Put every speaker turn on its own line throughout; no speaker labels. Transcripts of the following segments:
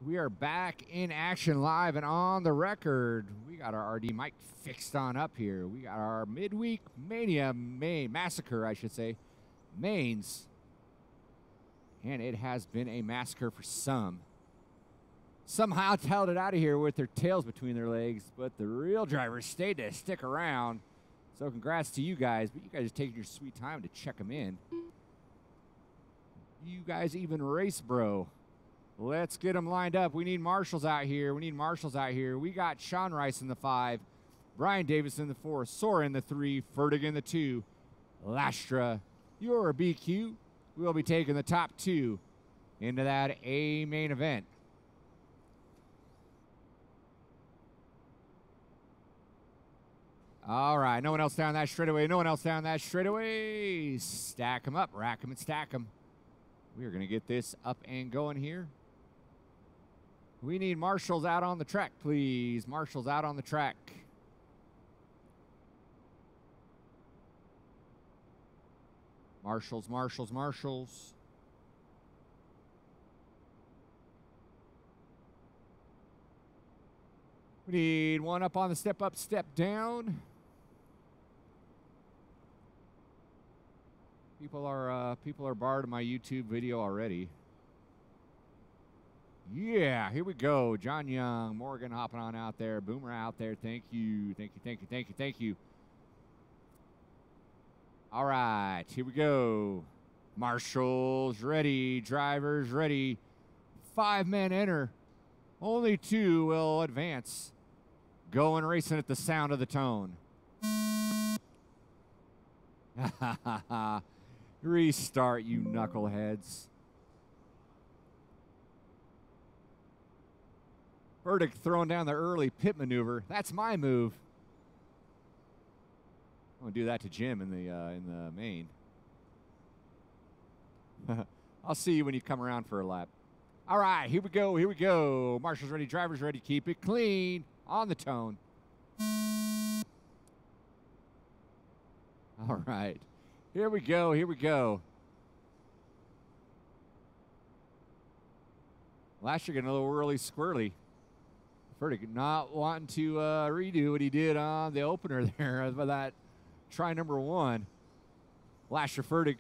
We are back in action live and on the record. We got our RD mic fixed on up here. We got our midweek massacre, I should say, mains. And it has been a massacre for some. Somehow held it out of here with their tails between their legs, but the real drivers stayed to stick around. So congrats to you guys, but you guys are taking your sweet time to check them in. You guys even race, bro. Let's get them lined up. We need marshals out here. We got Sean Rice in the 5, Brian Davis in the 4, Sora in the 3, Fertig in the 2, Lastra, your BQ. We'll be taking the top 2 into that A main event. All right, no one else down that straightaway. Stack them up, rack them, and stack them. We are going to get this up and going here. We need marshals out on the track, please. Marshals out on the track. Marshals. We need one up on the step up, step down. People are barred in my YouTube video already. Yeah, here we go. John Young, Morgan hopping on out there. Boomer out there. Thank you. All right, here we go. Marshals ready. Drivers ready. 5 men enter. Only 2 will advance. Going racing at the sound of the tone. Restart, you knuckleheads. Verdict throwing down the early pit maneuver. That's my move. I'm gonna do that to Jim in the main. I'll see you when you come around for a lap. All right, here we go. Marshals ready, drivers ready. Keep it clean on the tone. All right, here we go. Last year getting a little early squirrely. Fertig not wanting to redo what he did on the opener there for that try number 1. Lasher Fertig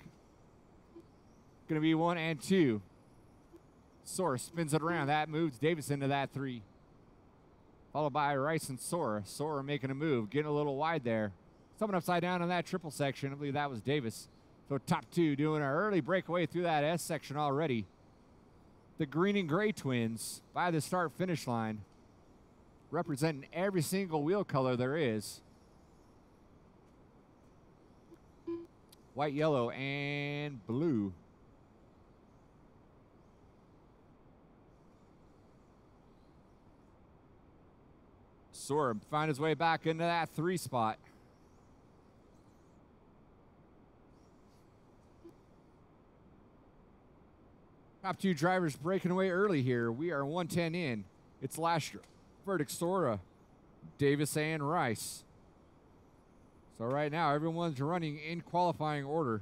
going to be 1 and 2. Sora spins it around. That moves Davis into that 3. Followed by Rice and Sora. Sora making a move, getting a little wide there. Someone upside down in that triple section. I believe that was Davis. So top 2 doing an early breakaway through that S section already. The green and gray twins by the start-finish line, representing every single wheel color there is. White, yellow, and blue. Sora find his way back into that 3 spot. Top 2 drivers breaking away early here. We are 110 in. It's Lastra, Verdict, Sora, Davis, and Rice. So right now, everyone's running in qualifying order.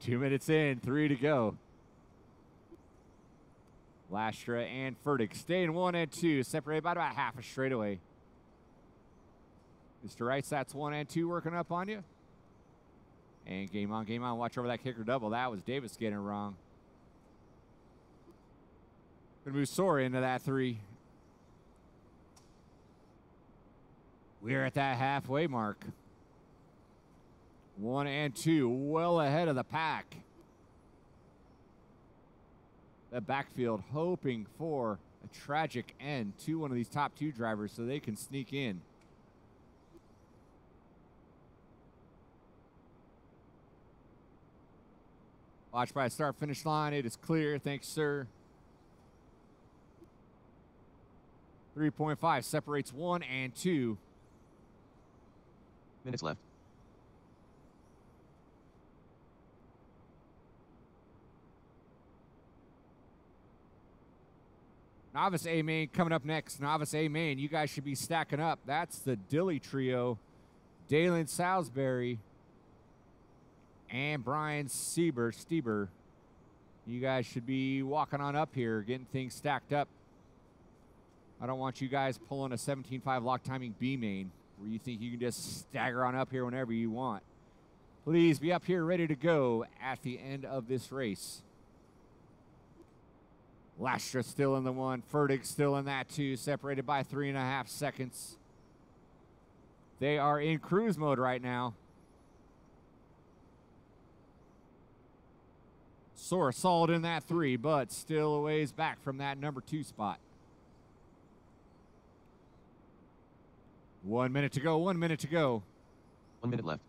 Two minutes in, 3 to go. Lastra and Fertig staying 1 and 2, separated by about half a straightaway. Mr. Rice, that's 1 and 2 working up on you. And game on. Watch over that kicker double. That was Davis getting it wrong. Gonna move Sora into that 3. We're at that halfway mark. 1 and 2, well ahead of the pack. The backfield hoping for a tragic end to one of these top 2 drivers so they can sneak in. Watch by a start-finish line. It is clear. Thanks, sir. 3.5 separates 1 and 2.
Minutes left.
Novice A main coming up next. Novice A main. You guys should be stacking up. That's the Dilly trio. Dalen Salisbury and Brian Stieber. You guys should be walking on up here, getting things stacked up. I don't want you guys pulling a 17.5 lock timing B main where you think you can just stagger on up here whenever you want. Please be up here ready to go at the end of this race. Lastra still in the 1. Fertig still in that 2, separated by 3.5 seconds. They are in cruise mode right now. Sora solid in that 3, but still a ways back from that number 2 spot. 1 minute to go, 1 minute to go.
1 minute left.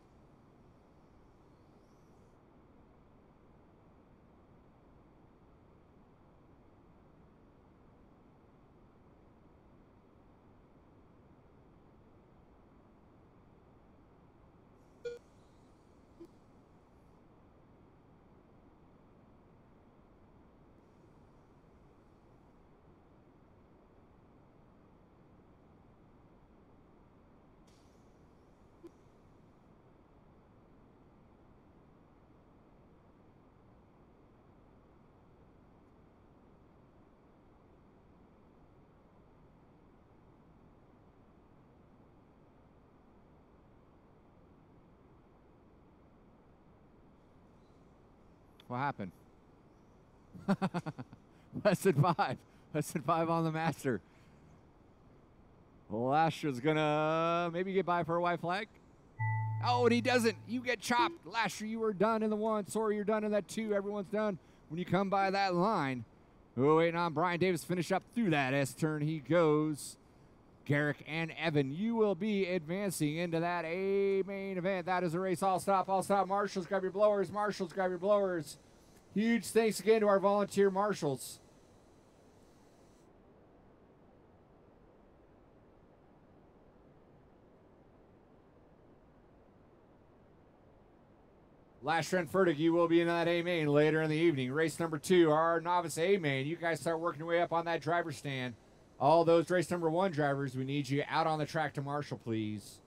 What happened? Less than 5. Less than 5 on the master. Lastra's gonna maybe get by for a white flag. Oh, and he doesn't. You get chopped. Lastra, you were done in the 1. Sorry, you're done in that 2. Everyone's done when you come by that line. Oh, waiting on Brian Davis. Finish up through that S-turn. He goes. Garrick and Evan, you will be advancing into that A main event. That is a race. All stop, all stop. Marshals, grab your blowers. Marshals, grab your blowers. Huge thanks again to our volunteer marshals. Last Trent Fertig, you will be in that A main later in the evening. Race number 2, our novice A main. You guys start working your way up on that driver stand. All those race number 1 drivers, we need you out on the track to marshal, please.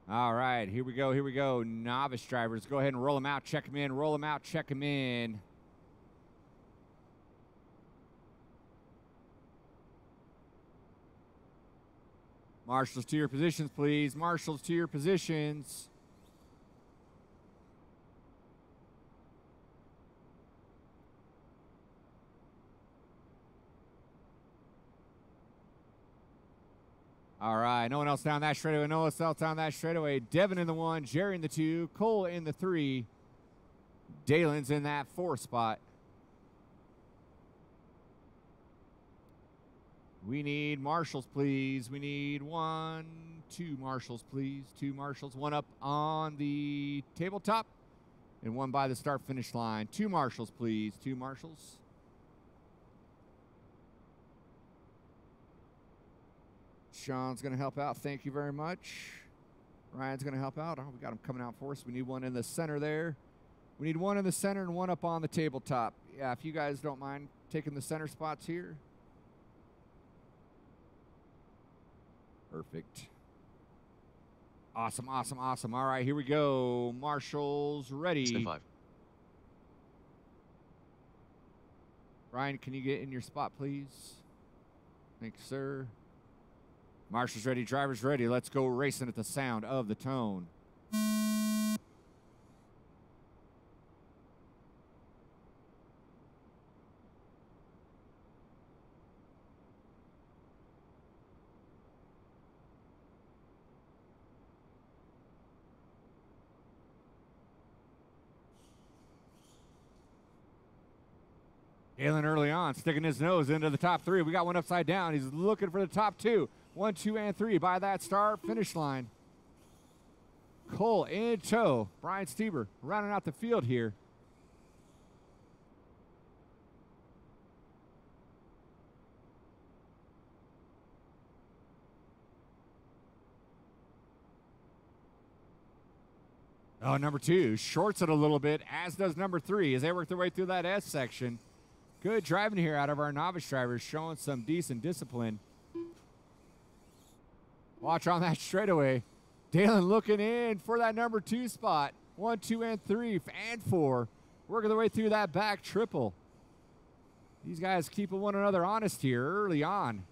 All right, here we go, here we go. Novice drivers, go ahead and roll them out, check them in, roll them out, check them in. Marshals to your positions, please. Marshals to your positions. All right, no one else down that straightaway. No one else down that straightaway. Devin in the 1, Jerry in the 2, Cole in the 3. Dalen's in that 4 spot. We need marshals, please. We need 1, 2 marshals, please. 2 marshals. 1 up on the tabletop and 1 by the start-finish line. 2 marshals, please. 2 marshals. Sean's going to help out. Thank you very much. Ryan's going to help out. Oh, we got him coming out for us. We need 1 in the center there. We need 1 in the center and 1 up on the tabletop. Yeah, if you guys don't mind taking the center spots here. Perfect. Awesome, awesome, awesome. All right, here we go. Marshall's ready.
Stand 5.
Ryan, can you get in your spot, please? Thanks, sir. Marshall's ready, driver's ready. Let's go racing at the sound of the tone. Dalen early on, sticking his nose into the top 3. We got one upside down. He's looking for the top 2. 1, 2, and 3 by that start finish line. Cole in tow. Brian Stieber rounding out the field here. Oh, number 2 shorts it a little bit, as does number 3 as they work their way through that S section. Good driving here out of our novice drivers, showing some decent discipline. Watch on that straightaway. Dalen looking in for that number 2 spot. 1, 2, and 3, and 4. Working their way through that back triple. These guys keeping one another honest here early on.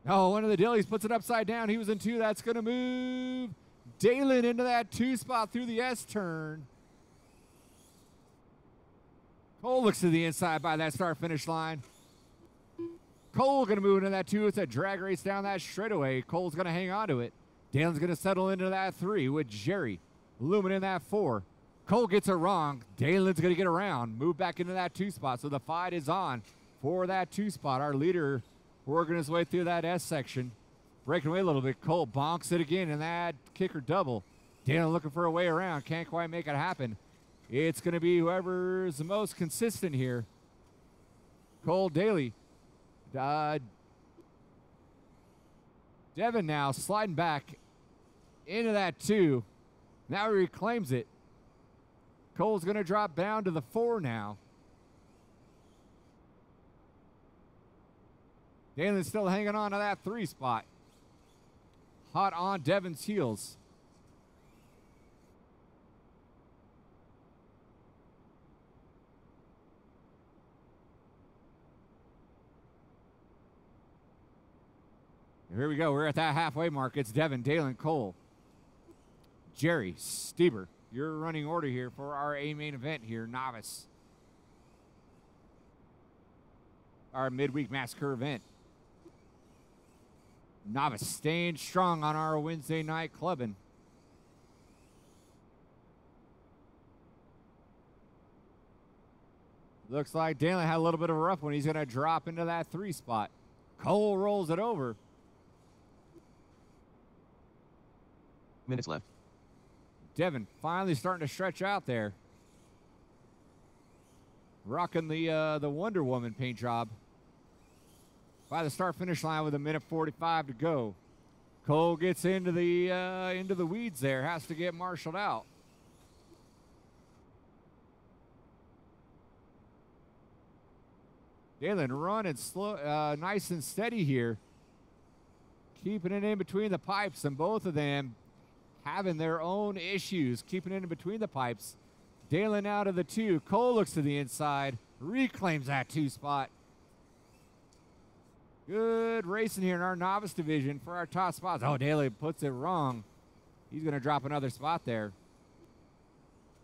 Oh, one of the Dillies puts it upside down. He was in 2. That's going to move Dalen into that 2 spot through the S turn. Cole looks to the inside by that start-finish line. Cole going to move into that 2. It's a drag race down that straightaway. Cole's going to hang on to it. Dalen's going to settle into that 3 with Jerry looming in that 4. Cole gets it wrong. Dalen's going to get around, move back into that 2 spot. So the fight is on for that 2 spot. Our leader working his way through that S section. Breaking away a little bit. Cole bonks it again in that kicker double. Dalen looking for a way around. Can't quite make it happen. It's going to be whoever's the most consistent here. Cole Daly. Devin now sliding back into that 2. Now he reclaims it. Cole's going to drop down to the 4 now. Dalen's still hanging on to that 3 spot. Hot on Devin's heels. Here we go. We're at that halfway mark. It's Devin, Dalen, Cole, Jerry, Stieber. Your running order here for our A main event here, novice. Our midweek Massacre event. Novice staying strong on our Wednesday night clubbing. Looks like Dalen had a little bit of a rough one. He's going to drop into that 3 spot. Cole rolls it over.
Minutes left.
Devin finally starting to stretch out there. Rocking the Wonder Woman paint job. By the start-finish line with 1:45 to go. Cole gets into the weeds there. Has to get marshaled out. Dalen running slow, nice and steady here. Keeping it in between the pipes, and both of them having their own issues, keeping it in between the pipes. Dalen out of the 2. Cole looks to the inside, reclaims that 2 spot. Good racing here in our novice division for our top spots. Oh, Dalen puts it wrong. He's going to drop another spot there.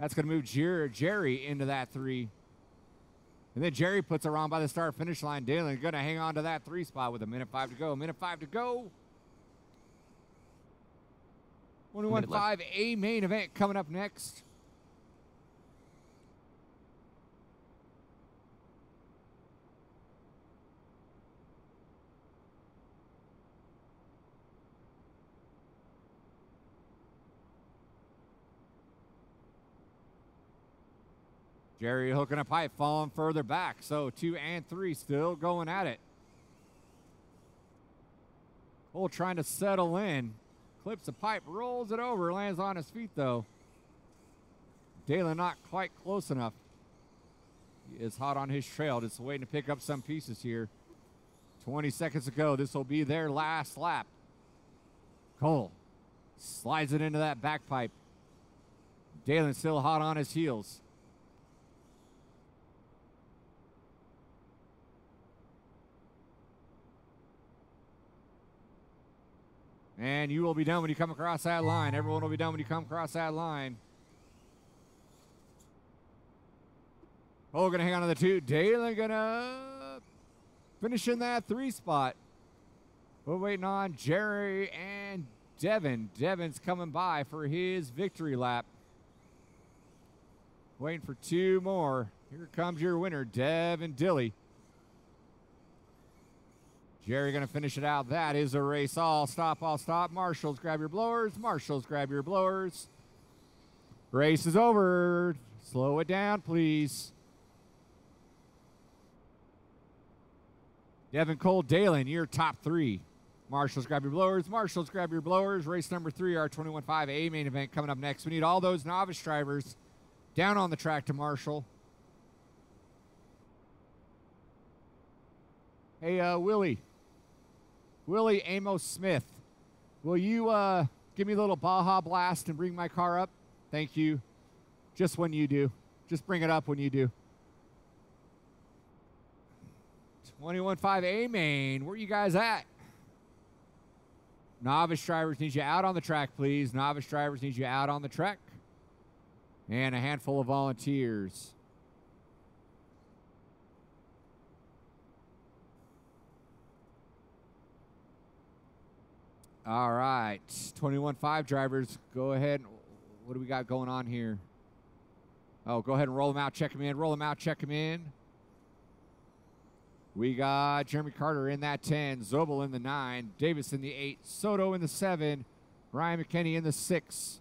That's going to move Jerry into that 3. And then Jerry puts it wrong by the start-finish line. Dalen going to hang on to that 3 spot with 1:05 to go. 1:05 to go. 1:15 A main event coming up next. Jerry hooking a pipe, falling further back. So 2 and 3 still going at it. Cole trying to settle in. Clips the pipe, rolls it over, lands on his feet though. Dalen not quite close enough. He is hot on his trail, just waiting to pick up some pieces here. 20 seconds to go. This will be their last lap. Cole slides it into that back pipe. Dalen still hot on his heels. And you will be done when you come across that line. Everyone will be done when you come across that line. Oh, going to hang on to the 2. Dalen going to finish in that 3 spot. We're waiting on Jerry and Devin. Devin's coming by for his victory lap. Waiting for 2 more. Here comes your winner, Devin Dilly. Jerry going to finish it out. That is a race. All stop, all stop. Marshals, grab your blowers. Marshals, grab your blowers. Race is over. Slow it down, please. Devin Cole, Dalen, your top 3. Marshals, grab your blowers. Marshals, grab your blowers. Race number 3, our 21.5 A main event coming up next. We need all those novice drivers down on the track to marshal. Hey, Willie Amos Smith, will you give me a little Baja Blast and bring my car up? Thank you. Just when you do. Just bring it up when you do. 21.5 A main, where you guys at? Novice drivers need you out on the track, please. Novice drivers need you out on the track. And a handful of volunteers. All right, 21.5 drivers, go ahead. What do we got going on here? Oh, go ahead and roll them out, check them in, roll them out, check them in. We got Jeremy Carter in that 10, Zobel in the 9, Davis in the 8, Soto in the 7, Ryan McKinney in the 6.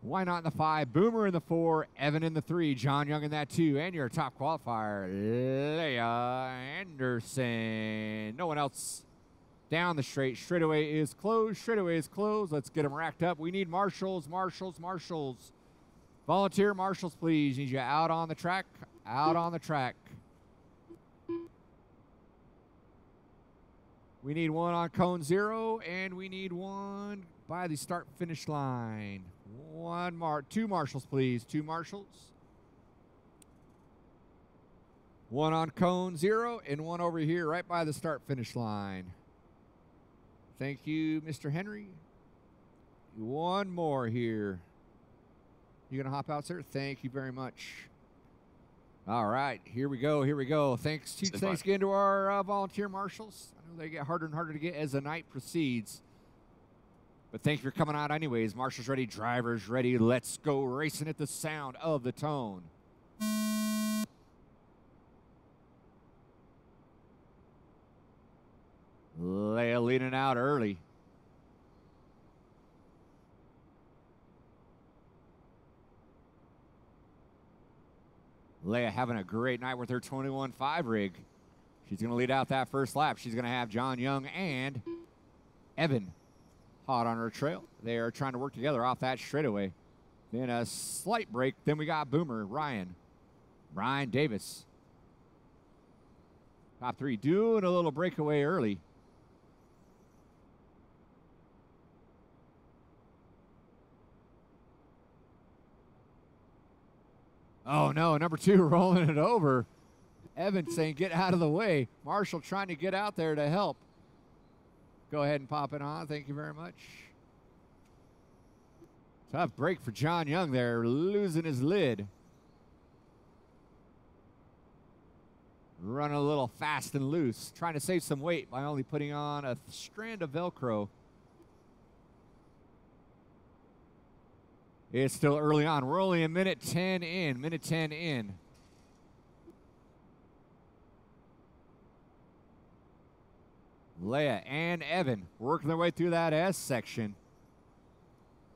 Why not in the 5? Boomer in the 4, Evan in the 3, John Young in that 2, and your top qualifier, Leia Anderson. No one else down the straight. Straightaway is closed. Straightaway is closed. Let's get them racked up. We need marshals, marshals, marshals. Volunteer marshals, please. Need you out on the track. Out on the track. We need 1 on cone 0, and we need 1 by the start-finish line. 2 marshals, please. 2 marshals. 1 on cone 0, and 1 over here right by the start-finish line. Thank you, Mr. Henry. 1 more here. You gonna hop out, sir? Thank you very much. All right, here we go. Here we go. Thanks again to our volunteer marshals. I know they get harder and harder to get as the night proceeds. But thank you for coming out anyways. Marshals ready, drivers ready. Let's go racing at the sound of the tone. Leia leading out early. Leia having a great night with her 21.5 rig. She's going to lead out that first lap. She's going to have John Young and Evan hot on her trail. They are trying to work together off that straightaway. Then a slight break. Then we got Boomer, Ryan Davis. Top 3 doing a little breakaway early. Oh, no, number 2 rolling it over. Evan saying, get out of the way. Marshall trying to get out there to help. Go ahead and pop it on. Thank you very much. Tough break for John Young there, losing his lid. Running a little fast and loose. Trying to save some weight by only putting on a strand of Velcro. It's still early on. We're only a minute 10 in. Minute 10 in. Leia and Evan working their way through that S section.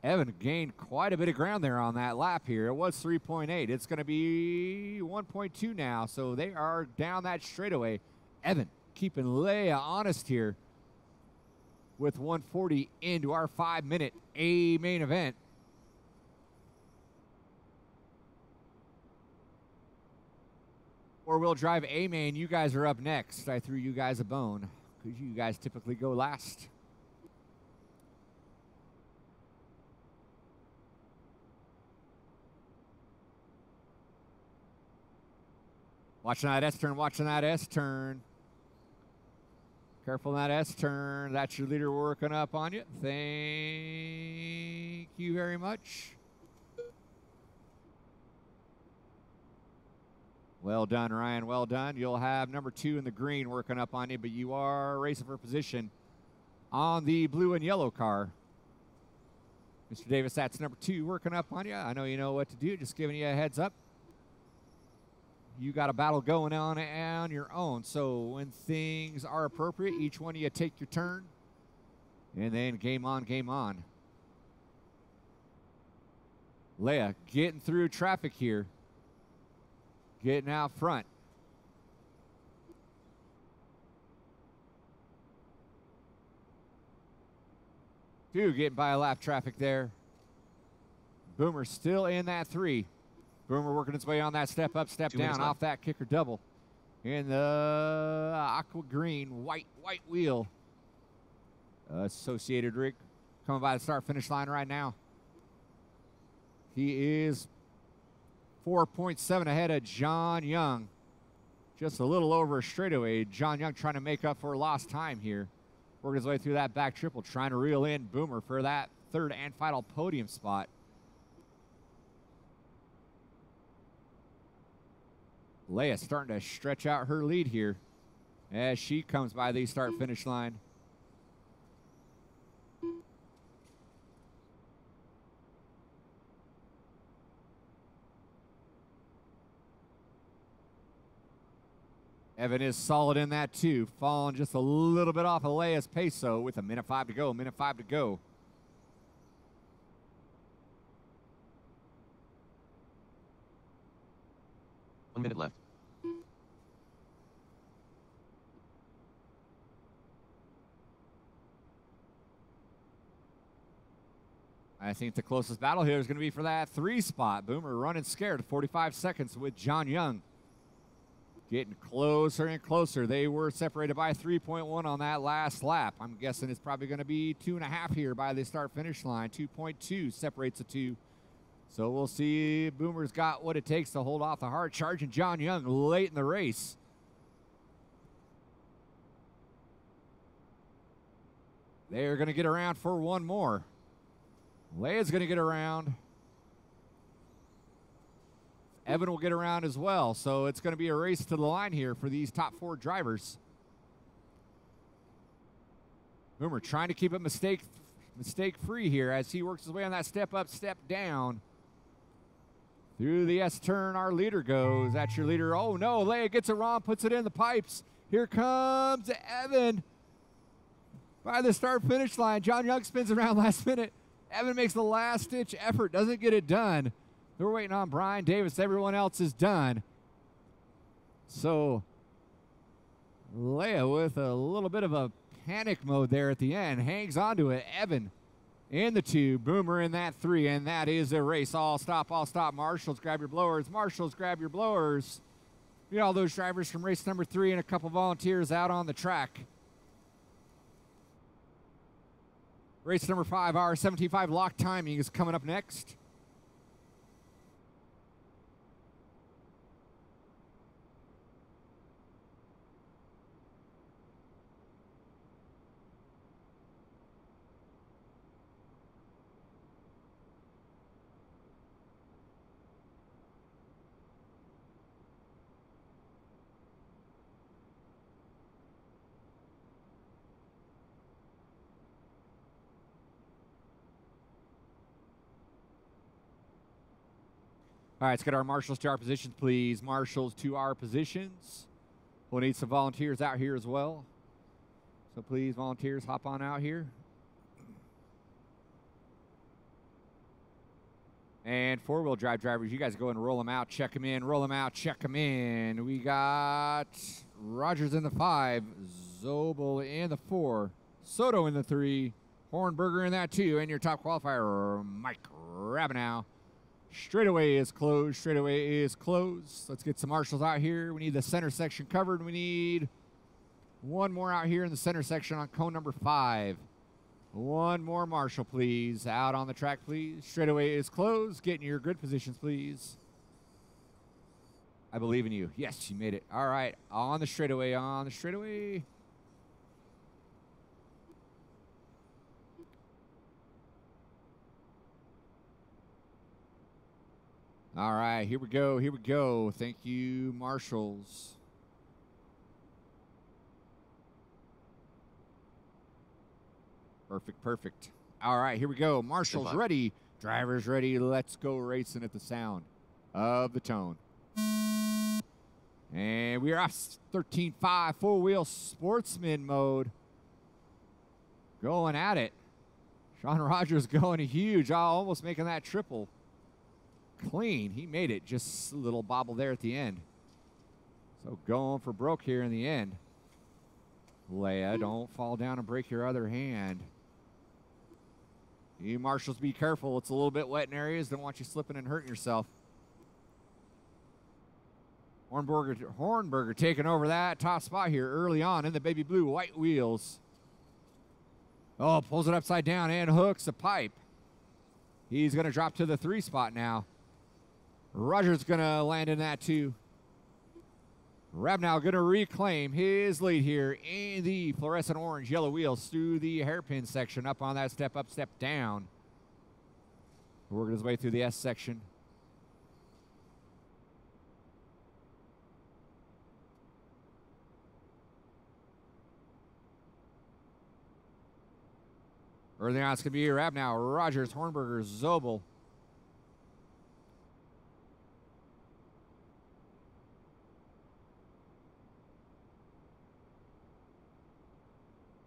Evan gained quite a bit of ground there on that lap here. It was 3.8. It's going to be 1.2 now, so they are down that straightaway. Evan keeping Leia honest here with 140 into our 5-minute A main event. Four-wheel drive A main, you guys are up next. I threw you guys a bone because you guys typically go last. Watching that S turn, watching that S turn. Careful in that S turn. That's your leader working up on you. Thank you very much. Well done, Ryan. Well done. You'll have number 2 in the green working up on you, but you are racing for position on the blue and yellow car. Mr. Davis, that's number 2 working up on you. I know you know what to do. Just giving you a heads up. You got a battle going on your own. So when things are appropriate, each one of you take your turn. And then game on, game on. Leia getting through traffic here. Getting out front. Two getting by a lap traffic there. Boomer still in that 3. Boomer working its way on that step up, step down off that kicker double. In the aqua green, white wheel. Associated rig coming by the start finish line right now. He is 4.7 ahead of John Young. Just a little over a straightaway. John Young trying to make up for lost time here. Working his way through that back triple, trying to reel in Boomer for that 3rd and final podium spot. Leia starting to stretch out her lead here as she comes by the start-finish line. Evan is solid in that too, falling just a little bit off of Leia's pace with a minute 5 to go, minute 5 to go.
One minute left.
I think the closest battle here is going to be for that 3 spot. Boomer running scared, 45 seconds with John Young. Getting closer and closer. They were separated by 3.1 on that last lap. I'm guessing it's probably going to be 2.5 here by the start-finish line. 2.2 separates the 2. So we'll see. Boomer's got what it takes to hold off the hard charging John Young late in the race. They're going to get around for one more. Leia's going to get around. Evan will get around as well. So it's going to be a race to the line here for these top 4 drivers. Boomer trying to keep it mistake-free here as he works his way on that step up, step down. Through the S turn, our leader goes. That's your leader. Oh, no. Leia gets it wrong, puts it in the pipes. Here comes Evan. By the start-finish line, John Young spins around last minute. Evan makes the last-ditch effort, doesn't get it done. They're waiting on Brian Davis. Everyone else is done. So Leia with a little bit of a panic mode there at the end. Hangs on to it. Evan in the 2. Boomer in that 3. And that is a race. All stop, all stop. Marshals, grab your blowers. Marshals, grab your blowers. You know, all those drivers from race number 3 and a couple volunteers out on the track. Race number 5, our 75 lock timing is coming up next. All right, let's get our marshals to our positions, please. Marshals to our positions. We'll need some volunteers out here as well. So please, volunteers, hop on out here. And 4-wheel drive drivers, you guys go and roll them out, check them in, roll them out, check them in. We got Rogers in the 5, Zobel in the 4, Soto in the 3, Hornberger in that 2, and your top qualifier, Mike Rabinow. Straightaway is closed. Straightaway is closed. Let's get some marshals out here. We need the center section covered. We need one more out here in the center section on cone number 5. One more marshal, please. Out on the track, please. Straightaway is closed. Get in your grid positions, please. I believe in you. Yes, you made it. All right. On the straightaway. On the straightaway. All right, here we go. Here we go. Thank you, marshals. Perfect, perfect. All right, here we go. Marshals ready. Drivers ready. Let's go racing at the sound of the tone. And we are off 13.5 four-wheel sportsman mode. Going at it. Sean Rogers going huge. Almost making that triple. Clean. He made it. Just a little bobble there at the end. So going for broke here in the end. Leia, don't fall down and break your other hand. You marshals, be careful. It's a little bit wet in areas. Don't want you slipping and hurting yourself. Hornberger taking over that top spot here early on in the baby blue white wheels. Oh, pulls it upside down and hooks the pipe. He's going to drop to the 3 spot now. Rogers going to land in that 2. Rabnow going to reclaim his lead here in the fluorescent orange yellow wheels through the hairpin section, up on that step up, step down. Working his way through the S section. Early on, it's going to be Rabnow, Rogers, Hornberger, Zobel.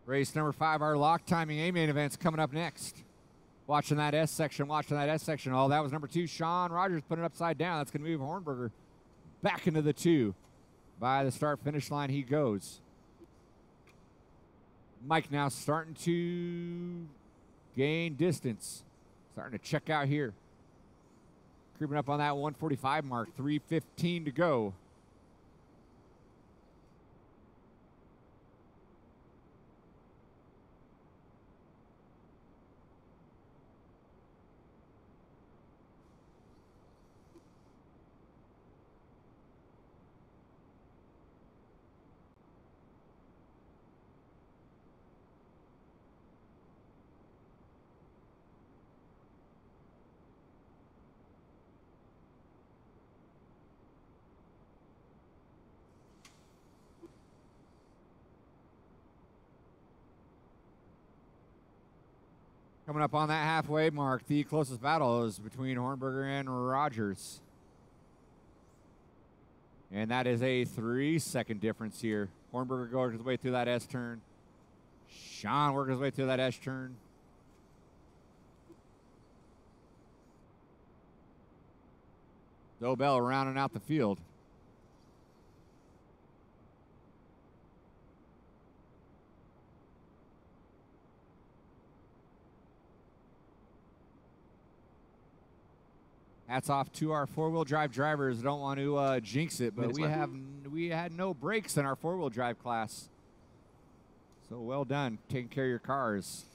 Race number 5, our lock timing A-main event's coming up next. Watching that S section, Oh, that was number 2, Sean Rogers putting it upside down. That's going to move Hornberger back into the 2. By the start-finish line he goes. Mike now starting to gain distance. Starting to check out here. Creeping up on that 145 mark, 3:15 to go. Coming up on that halfway mark, the closest battle is between Hornberger and Rogers. And that is a 3-second difference here. Hornberger going his way through that S turn. Sean working his way through that S turn. Dobell rounding out the field. Hats off to our 4-wheel drive drivers. Don't want to jinx it, but we had no brakes in our 4-wheel drive class. So well done, taking care of your cars.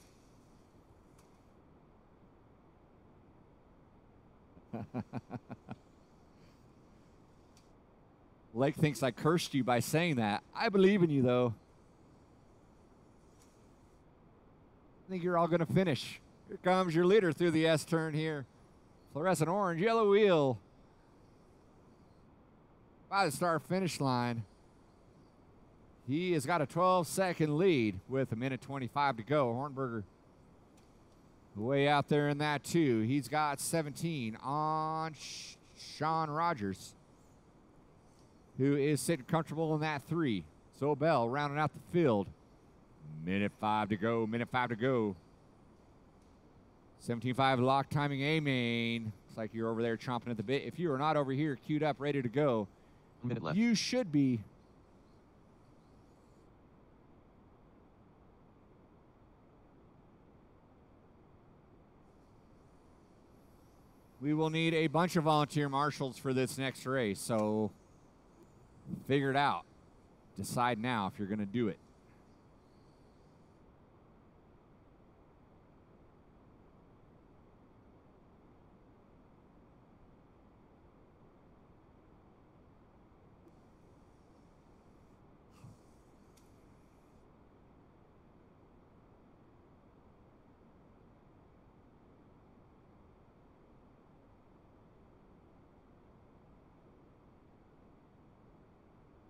Lake thinks I cursed you by saying that. I believe in you, though. I think you're all going to finish. Here comes your leader through the S turn here. Fluorescent orange, yellow wheel. By the start finish line. He has got a 12-second lead with 1:25 to go. Hornberger way out there in that 2. He's got 17 on Sean Rogers, who is sitting comfortable in that 3. Zobel rounding out the field. 1:05 to go, 1:05 to go. 17.5 lock timing A-main. Looks like you're over there chomping at the bit. If you are not over here queued up, ready to go,
1 minute left.
You should be. We will need a bunch of volunteer marshals for this next race, so figure it out. Decide now if you're going to do it.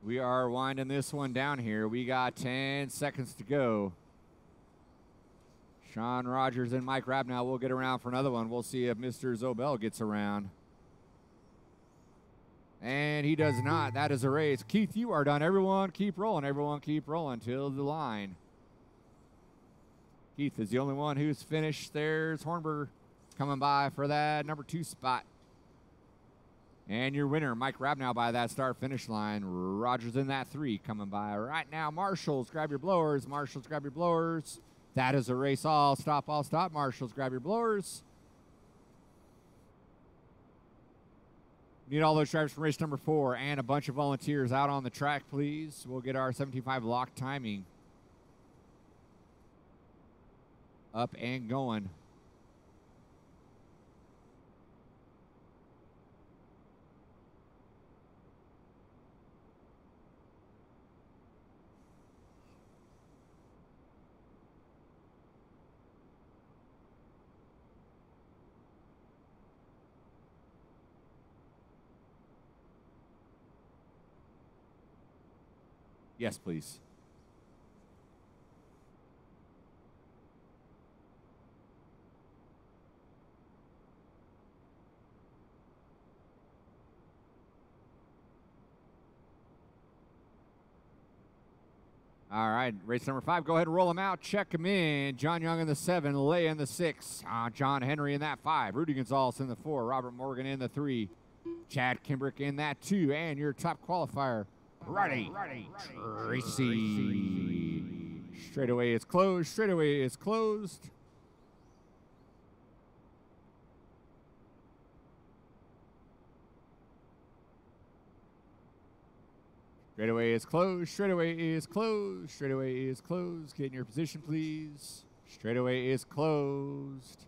We are winding this one down here. We got 10 seconds to go. Sean Rogers and Mike Rabnow will get around for another one. We'll see if Mr. Zobel gets around. And he does not. That is a race. Keith, you are done. Everyone keep rolling. Everyone keep rolling till the line. Keith is the only one who's finished. There's Hornberger coming by for that number 2 spot. And your winner, Mike Rabnow, by that start-finish line. Rogers in that 3 coming by right now. Marshals, grab your blowers. Marshals, grab your blowers. That is a race. All stop, all stop. Marshals, grab your blowers. Need all those drivers from race number 4 and a bunch of volunteers out on the track, please. We'll get our 75 lock timing up and going. Yes, please. All right, race number 5. Go ahead and roll them out. Check them in. John Young in the 7, Leia in the 6, John Henry in that 5, Rudy Gonzalez in the 4, Robert Morgan in the 3, Chad Kimbrick in that 2, and your top qualifier, Ready. Tracy. Straightaway is closed. Straightaway is closed. Straightaway is closed. Straightaway is closed. Straightaway is closed. Get in your position, please. Straightaway is closed.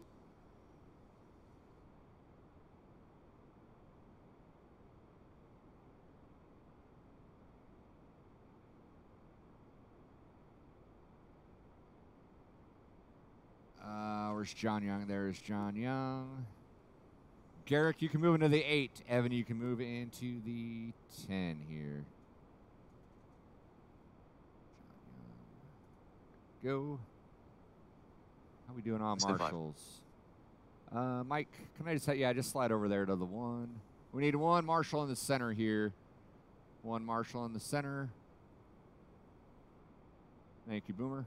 Where's John Young? There's John Young. Garrick, you can move into the 8. Evan, you can move into the 10 here. Go. How we doing on marshals? Mike, can I just slide over there to the 1. We need 1 marshal in the center here. 1 marshal in the center. Thank you, Boomer.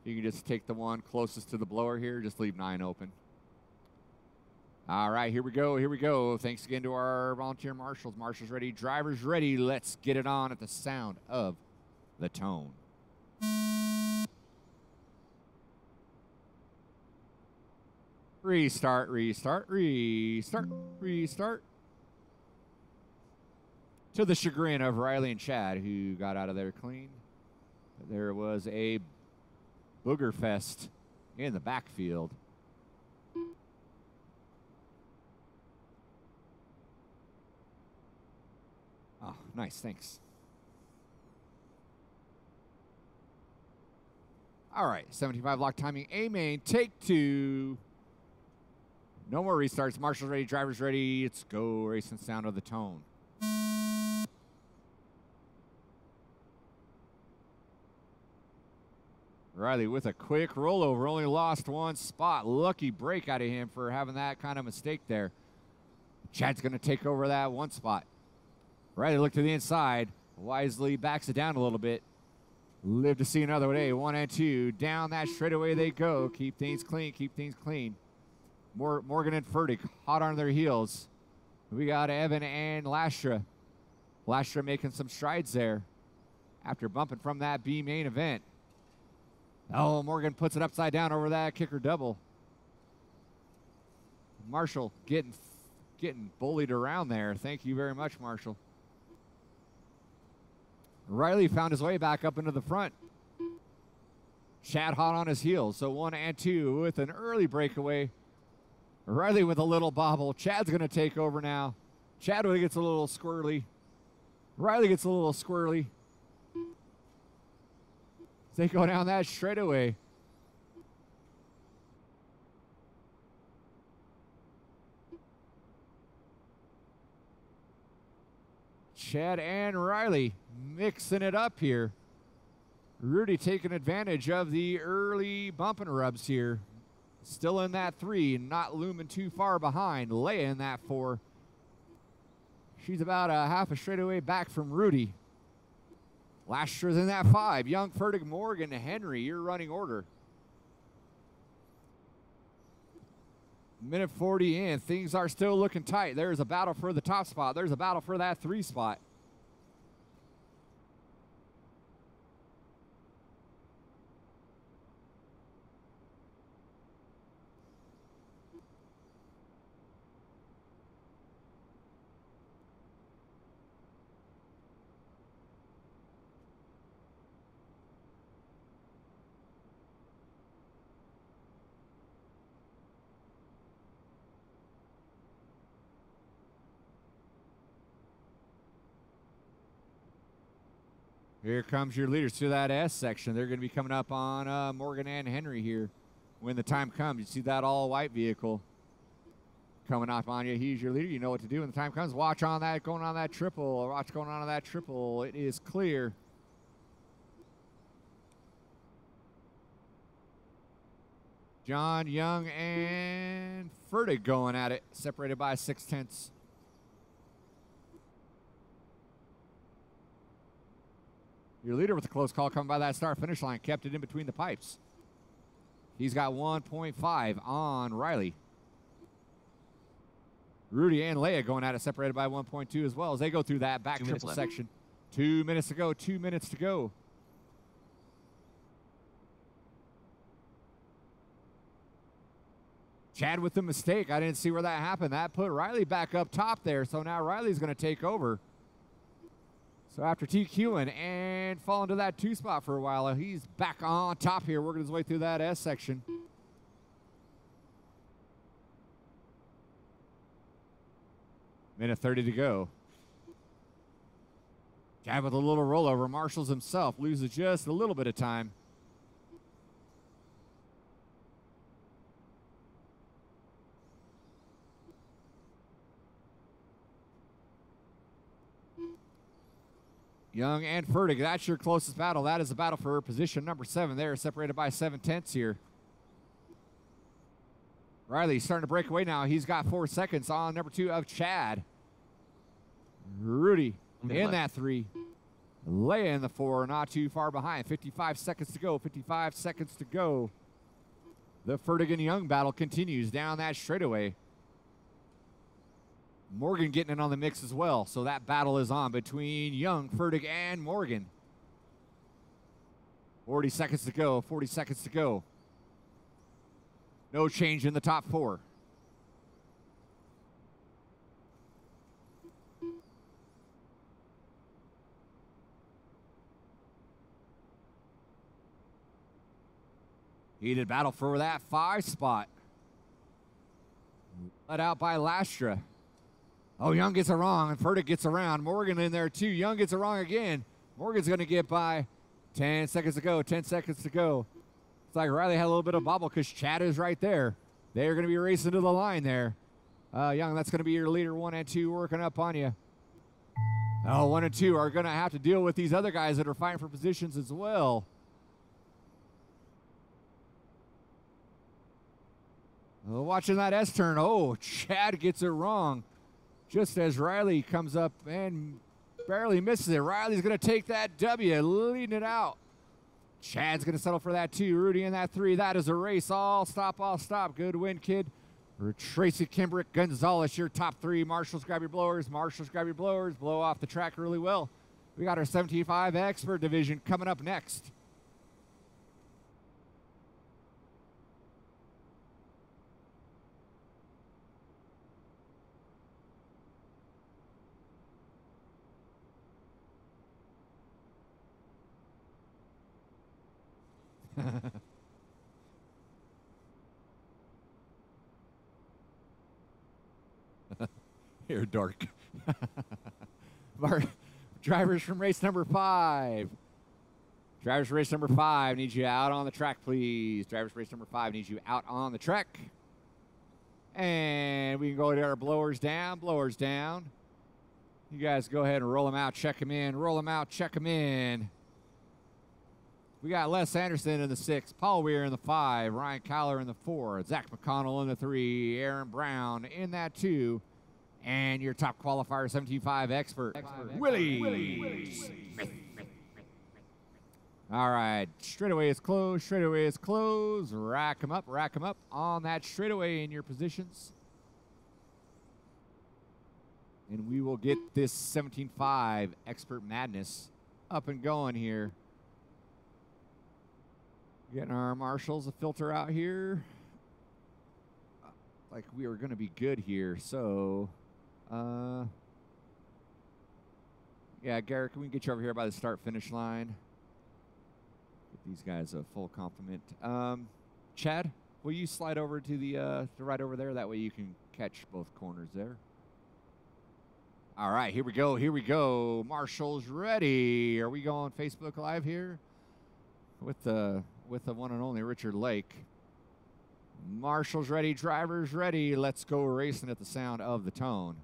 You can just take the 1 closest to the blower here. Just leave 9 open. All right, here we go. Here we go. Thanks again to our volunteer marshals. Marshals ready. Drivers ready. Let's get it on at the sound of the tone. Restart, restart, restart, restart. To the chagrin of Riley and Chad, who got out of there clean. There was a booger fest in the backfield. Oh, nice, thanks. All right, 75 lock timing, A main, take 2. No more restarts. Marshals ready, drivers ready. Let's go, racing sound of the tone. Riley with a quick rollover, only lost 1 spot. Lucky break out of him for having that kind of mistake there. Chad's going to take over that 1 spot. Riley look to the inside, wisely backs it down a little bit. Live to see another day. 1 and 2, down that straightaway they go. Keep things clean, keep things clean. Morgan and Furtick hot on their heels. We got Evan and Lastra. Lastra making some strides there after bumping from that B main event. Oh, Morgan puts it upside down over that kicker double. Marshall getting bullied around there. Thank you very much, Marshall. Riley found his way back up into the front. Chad hot on his heels. So 1 and 2 with an early breakaway. Riley with a little bobble. Chad's going to take over now. Chad gets a little squirrely. Riley gets a little squirrely. They go down that straightaway. Chad and Riley mixing it up here. Rudy taking advantage of the early bump and rubs here. Still in that 3, not looming too far behind. Leia in that 4. She's about a half a straightaway back from Rudy. Lastra's in that 5. Young, Fertig, Morgan, Henry, your running order. Minute 40 in. Things are still looking tight. There's a battle for the top spot. There's a battle for that 3 spot. Here comes your leaders to that S section. They're going to be coming up on Morgan and Henry here when the time comes. You see that all-white vehicle coming up on you. He's your leader. You know what to do when the time comes. Watch on that, going on that triple. Watch going on that triple. It is clear. John, Young, and Fertig going at it, separated by 0.6. Your leader with a close call coming by that start-finish line. Kept it in between the pipes. He's got 1.5 on Riley. Rudy and Leia going at it, separated by 1.2 as well as they go through that back triple section. 2 minutes to go, 2 minutes to go. Chad with the mistake. I didn't see where that happened. That put Riley back up top there, so now Riley's going to take over. So after TQing and falling to that 2 spot for a while, he's back on top here, working his way through that S section. Minute 30 to go. Chad with a little rollover. Marshals himself loses just a little bit of time. Young and Fertig, that's your closest battle. That is the battle for position number 7 there, separated by 0.7 here. Riley's starting to break away now. He's got 4 seconds on number 2 of Chad. Rudy in that 3. Leia in the 4, not too far behind. 55 seconds to go, 55 seconds to go. The Fertig and Young battle continues down that straightaway. Morgan getting in on the mix as well, so that battle is on between Young, Fertig, and Morgan. 40 seconds to go, 40 seconds to go. No change in the top 4. Heated battle for that 5 spot. Let out by Lastra. Oh, Young gets it wrong, and Fertig gets around. Morgan in there, too. Young gets it wrong again. Morgan's going to get by. 10 seconds to go, 10 seconds to go. It's like Riley had a little bit of bobble because Chad is right there. They're going to be racing to the line there. Young, that's going to be your leader, 1 and 2, working up on you. Oh, 1 and 2 are going to have to deal with these other guys that are fighting for positions as well. Watching that S turn. Oh, Chad gets it wrong. Just as Riley comes up and barely misses it. Riley's going to take that W, leading it out. Chad's going to settle for that 2. Rudy in that 3. That is a race. All stop, all stop. Good win, kid. For Tracy Kimbrick Gonzalez, your top 3. Marshals, grab your blowers. Marshals, grab your blowers. Blow off the track really well. We got our 75 expert division coming up next. Here, dork. Drivers from race number 5. Drivers from race number 5 need you out on the track, please. Drivers from race number 5 need you out on the track. And we can go to our blowers down, blowers down. You guys go ahead and roll them out, check them in, roll them out, check them in. We got Les Anderson in the 6, Paul Weir in the 5, Ryan Kyler in the 4, Zach McConnell in the 3, Aaron Brown in that 2, and your top qualifier 17.5 expert, Willie Smith. All right, straightaway is closed, straightaway is closed. Rack them up on that straightaway in your positions. And we will get this 17.5 expert madness up and going here. Getting our marshals a filter out here. Like we are going to be good here. So, yeah, Garrett, can we get you over here by the start-finish line? Get these guys a full compliment. Chad, will you slide over to the right over there? That way you can catch both corners there. All right, here we go. Here we go. Marshall's ready. Are we going Facebook Live here with the one and only Richard Lake? Marshall's ready. Drivers ready. Let's go racing at the sound of the tone.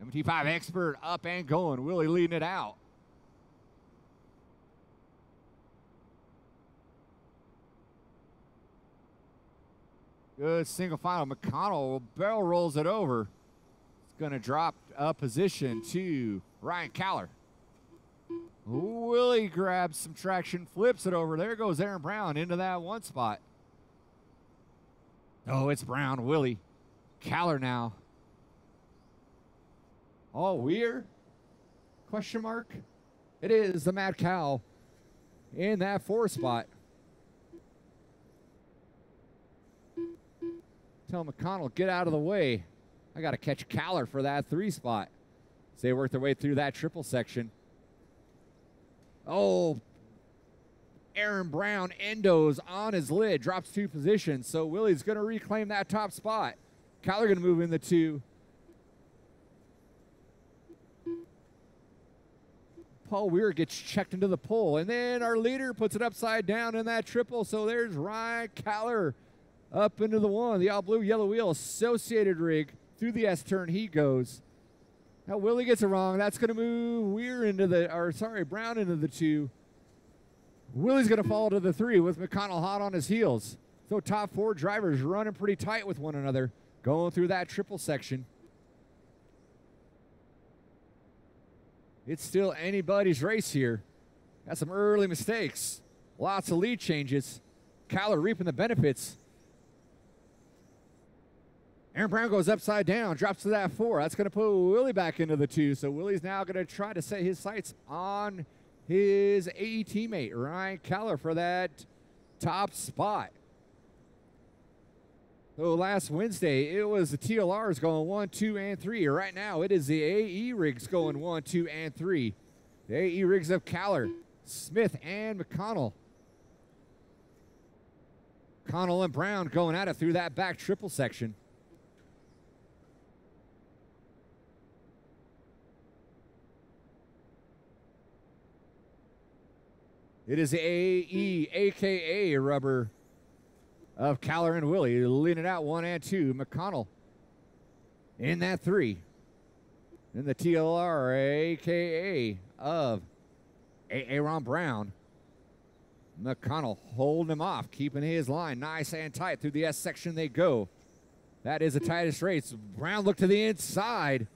MT5 expert up and going. Willie leading it out. Good single final. McConnell barrel rolls it over. It's going to drop a position to Ryan Kyler. Willie grabs some traction, flips it over. There goes Aaron Brown into that 1 spot. Oh, it's Brown, Willie. Kyler now. Oh, Weir? Question mark? It is the Mad Cow in that 4 spot. Tell McConnell, get out of the way. I got to catch Kyler for that 3 spot. So they work their way through that triple section. Oh, Aaron Brown endos on his lid, drops 2 positions. So Willie's going to reclaim that top spot. Kyler going to move in the 2. Paul Weir gets checked into the pole. And then our leader puts it upside down in that triple. So there's Ryan Kyler up into the 1. The all blue, yellow wheel associated rig. Through the S turn he goes. Now Willie gets it wrong. That's going to move Brown into the 2. Willie's going to fall to the 3 with McConnell hot on his heels. So top 4 drivers running pretty tight with one another, going through that triple section. It's still anybody's race here. Got some early mistakes. Lots of lead changes. Kyler reaping the benefits. Aaron Brown goes upside down, drops to that 4. That's going to put Willie back into the 2. So Willie's now going to try to set his sights on his AE teammate, Ryan Kyler, for that top spot. So last Wednesday, it was the TLRs going 1, 2, and 3. Right now, it is the AE rigs going 1, 2, and 3. The AE rigs of Kyler, Smith, and McConnell. McConnell and Brown going at it through that back triple section. It is the AE, a.k.a. rubber of Kyler and Willie, leading it out 1 and 2. McConnell in that 3. Then the TLR, a.k.a. of Aaron Brown. McConnell holding him off, keeping his line nice and tight. Through the S section they go. That is the tightest race. Brown look to the inside.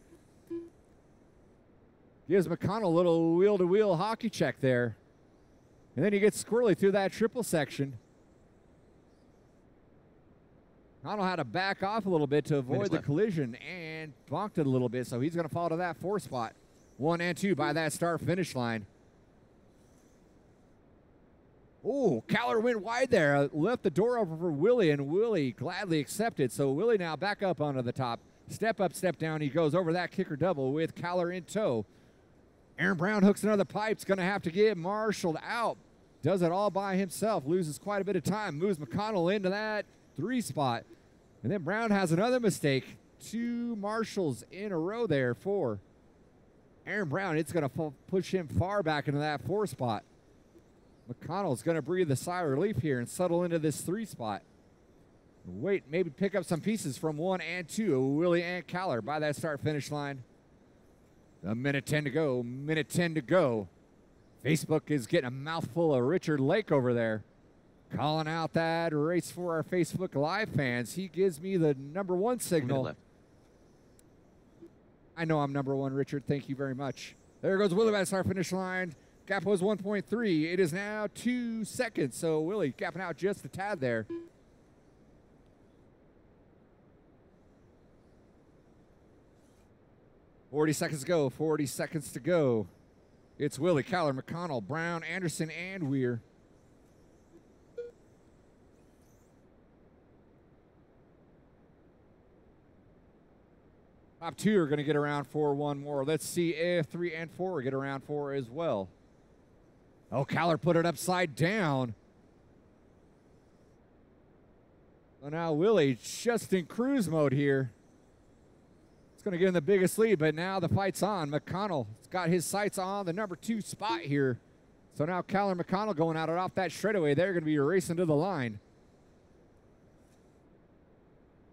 Gives McConnell a little wheel-to-wheel hockey check there. And then he gets squirrely through that triple section. McConnell had to back off a little bit to avoid the collision and bonked it a little bit, so he's going to fall to that 4 spot. 1 and 2 by that start-finish line. Oh, Kyler went wide there. Left the door over for Willie, and Willie gladly accepted. So Willie now back up onto the top. Step up, step down. He goes over that kicker double with Kyler in tow. Aaron Brown hooks another pipe. He's going to have to get marshaled out. Does it all by himself. Loses quite a bit of time. Moves McConnell into that 3 spot. And then Brown has another mistake. 2 marshals in a row there for Aaron Brown. It's going to push him far back into that 4 spot. McConnell's going to breathe a sigh of relief here and settle into this 3 spot. Wait, maybe pick up some pieces from 1 and 2. Willie and Caller by that start-finish line. A minute 10 to go. Minute 10 to go. Facebook is getting a mouthful of Richard Lake over there. Calling out that race for our Facebook Live fans. He gives me the number 1 signal.
Left.
I know I'm number 1, Richard. Thank you very much. There goes Willie by the start-finish line. Gap was 1.3. It is now 2 seconds. So Willie gapping out just a tad there. "40 seconds to go, 40 seconds to go." It's Willie, Caller, McConnell, Brown, Anderson, and Weir. Top 2 are going to get around for one more. Let's see if 3 and 4 get around for as well. Oh, Caller put it upside down. So now Willie just in cruise mode here. Going to get in the biggest lead, but now the fight's on. McConnell's got his sights on the number 2 spot here. So now Caller and McConnell going at it off that straightaway. They're going to be racing to the line.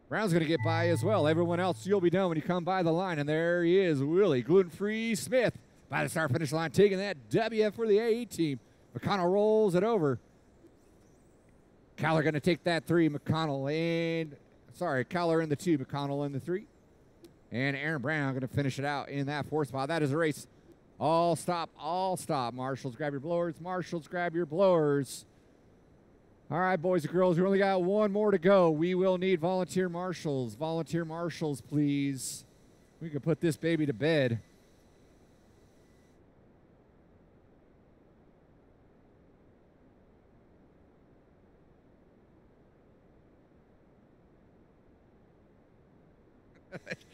Brown's going to get by as well. Everyone else, you'll be done when you come by the line. And there he is, Willie Gluten-Free Smith by the start-finish line, taking that W for the AE team. McConnell rolls it over. Caller going to take that 3. McConnell and, Caller in the 2, McConnell in the 3. And Aaron Brown going to finish it out in that 4th spot. That is a race. All stop, all stop. Marshals, grab your blowers. Marshals, grab your blowers. All right, boys and girls, we only got 1 more to go. We will need volunteer marshals. Volunteer marshals, please. We can put this baby to bed.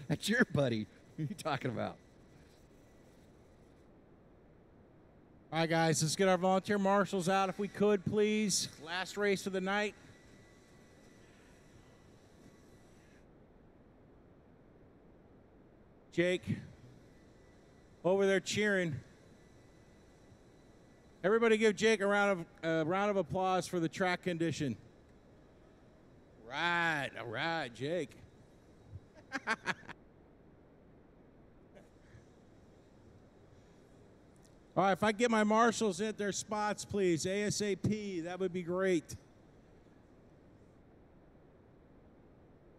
That's your buddy. What are you talking about?
All right, guys, let's get our volunteer marshals out if we could, please. Last race of the night. Jake, over there cheering. Everybody give Jake a round of applause for the track condition. Right, all right, Jake. All right, if I get my marshals at their spots, please, ASAP, that would be great.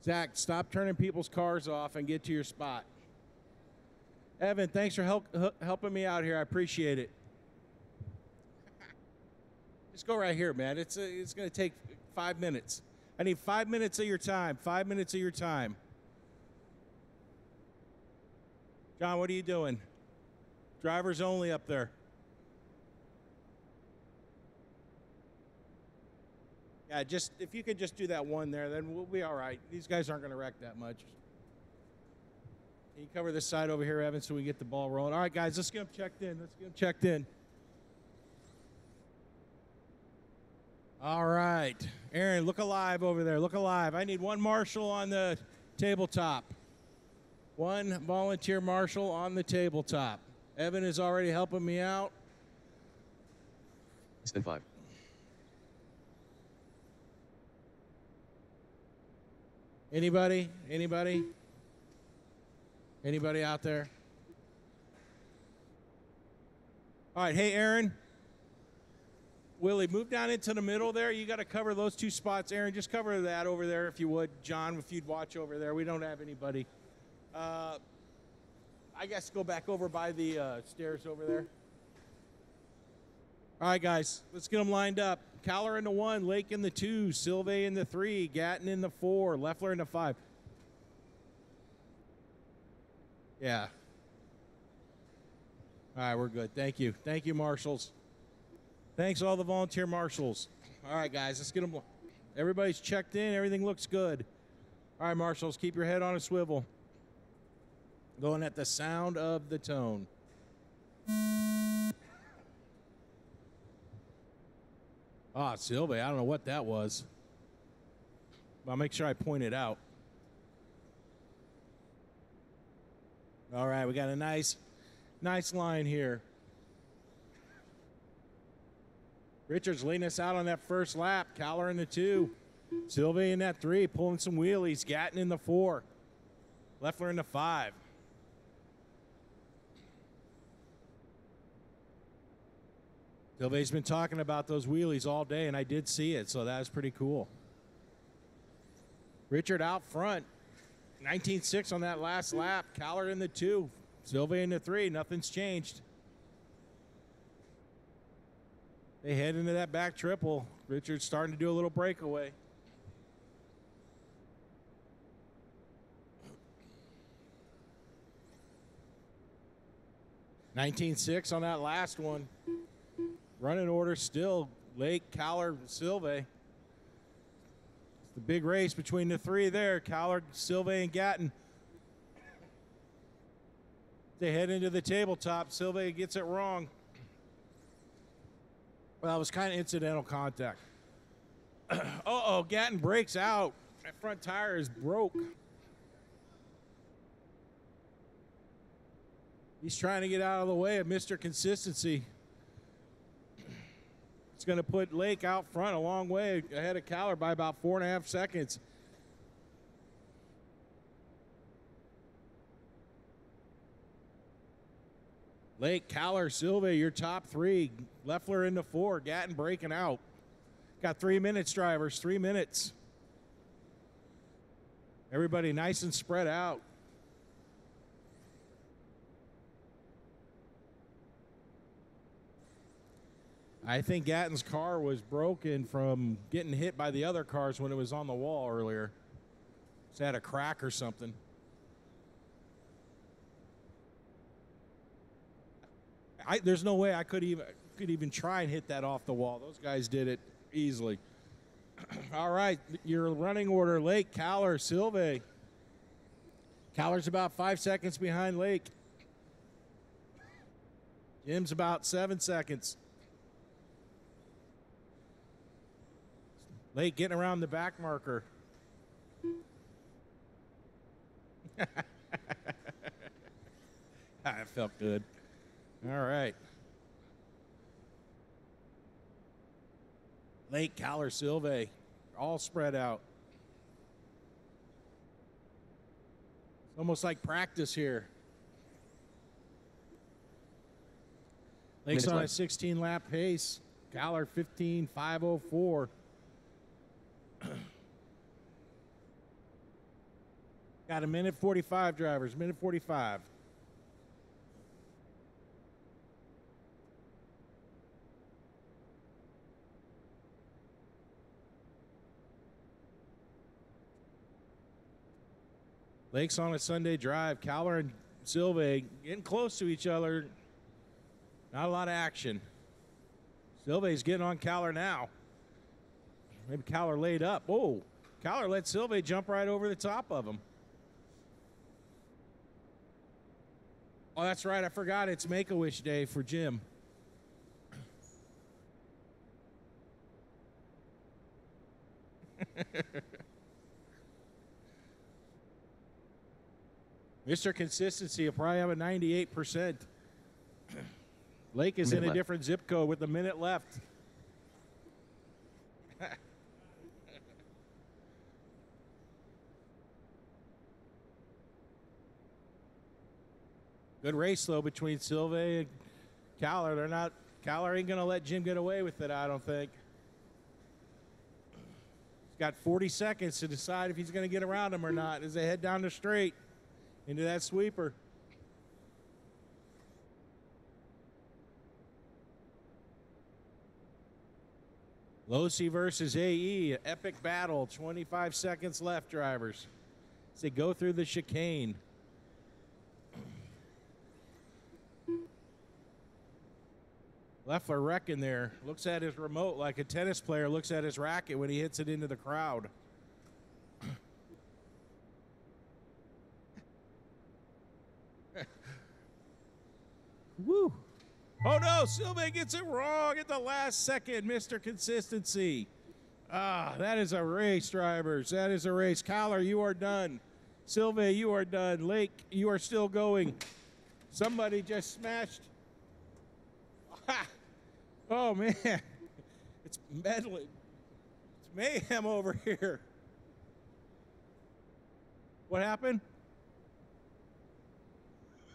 Zach, stop turning people's cars off and get to your spot. Evan, thanks for helping me out here. I appreciate it. Just go right here, man. It's going to take 5 minutes. I need 5 minutes of your time. 5 minutes of your time. John, what are you doing? Drivers only up there. Yeah, just if you could just do that one there, then we'll be all right. These guys aren't going to wreck that much. Can you cover this side over here, Evan, so we get the ball rolling? All right, guys, let's get them checked in. Let's get them checked in. All right. Aaron, look alive over there. Look alive. I need 1 marshal on the tabletop. 1 volunteer marshal on the tabletop. Evan is already helping me out.
Spin 5.
Anybody? Anybody? Anybody out there? All right, hey, Aaron. Willie, move down into the middle there. You got to cover those 2 spots. Aaron, just cover that over there if you would. John, if you'd watch over there. We don't have anybody. I guess go back over by the stairs over there. All right, guys, let's get them lined up. Caller in the 1, Lake in the 2, Silve in the 3, Gatton in the 4, Leffler in the 5. Yeah. All right, we're good. Thank you. Thank you, marshals. Thanks, all the volunteer marshals. All right, guys, let's get them. Everybody's checked in. Everything looks good. All right, marshals, keep your head on a swivel. Going at the sound of the tone. Ah, Silve, I don't know what that was. But I'll make sure I point it out. All right, we got a nice line here. Richards leading us out on that first lap. Caller in the 2. Sylvie in that 3, pulling some wheelies. Gatton in the 4. Leffler in the 5. Sylvie's been talking about those wheelies all day, and I did see it, so that was pretty cool. Richard out front. 19.6 on that last lap. Callard in the 2. Sylvie in the 3. Nothing's changed. They head into that back triple. Richard's starting to do a little breakaway. $19.6 on that last one. Running order still Lake, Callard, Sylvie. It's the big race between the 3 there. Callard, Sylvie, and Gatton. They head into the tabletop. Sylvie gets it wrong. Well, it was kind of incidental contact. Uh-oh, Gatton breaks out. That front tire is broke. He's trying to get out of the way of Mr. Consistency. It's going to put Lake out front a long way ahead of Callard by about 4.5 seconds. Lake, Callard, Sylvie, your top 3. Leffler in the 4. Gatton breaking out. Got 3 minutes, drivers. 3 minutes. Everybody nice and spread out. I think Gatton's car was broken from getting hit by the other cars when it was on the wall earlier. It's had a crack or something. There's no way I could even try and hit that off the wall. Those guys did it easily. All right, your running order: Lake, Callard, Sylvie. Callard's about 5 seconds behind Lake. Jim's about 7 seconds. Lake getting around the back marker. That felt good. All right. Lake, Callard, Sylvie, all spread out. It's almost like practice here. Lake's on a 16-lap pace. Callard 15.504. Got a minute 45, drivers. Minute 45. Lake's on a Sunday drive. Callard and Sylvie getting close to each other. Not a lot of action. Sylvie's getting on Callard now. Maybe Callard laid up. Oh, Callard let Sylvie jump right over the top of him. Oh, that's right. I forgot it's Make-A-Wish Day for Jim. Mr. Consistency will probably have a 98%. Lake is in a different zip code with a minute left. Good race, though, between Sylvie and Callard. Callard ain't going to let Jim get away with it, I don't think. He's got 40 seconds to decide if he's going to get around him or not as they head down the straight into that sweeper. Losi versus AE, epic battle. 25 seconds left, drivers. As they go through the chicane. Leffler wrecking there. Looks at his remote like a tennis player looks at his racket when he hits it into the crowd. Woo. Oh, no. Sylvie gets it wrong at the last second. Mr. Consistency. Ah, that is a race, drivers. That is a race. Callard, you are done. Sylvie, you are done. Lake, you are still going. Somebody just smashed. Oh, man. It's meddling. It's mayhem over here. What happened?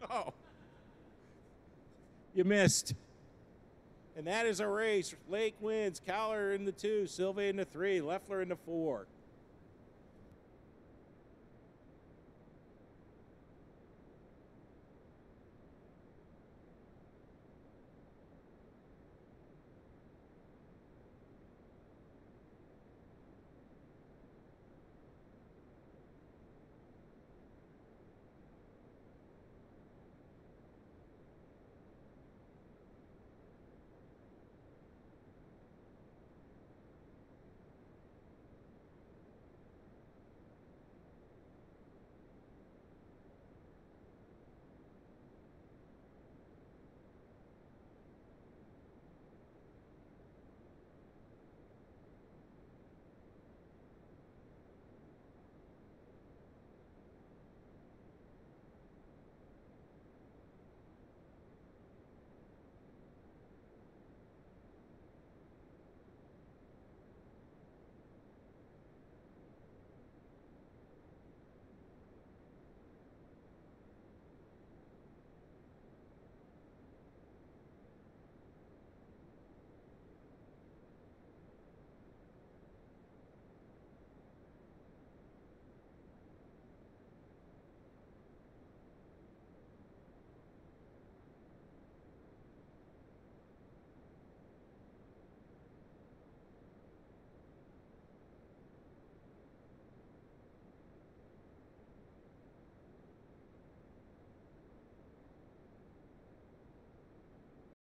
Oh. You missed. And that is a race. Lake wins. Cowler in the 2, Silva in the 3, Leffler in the 4.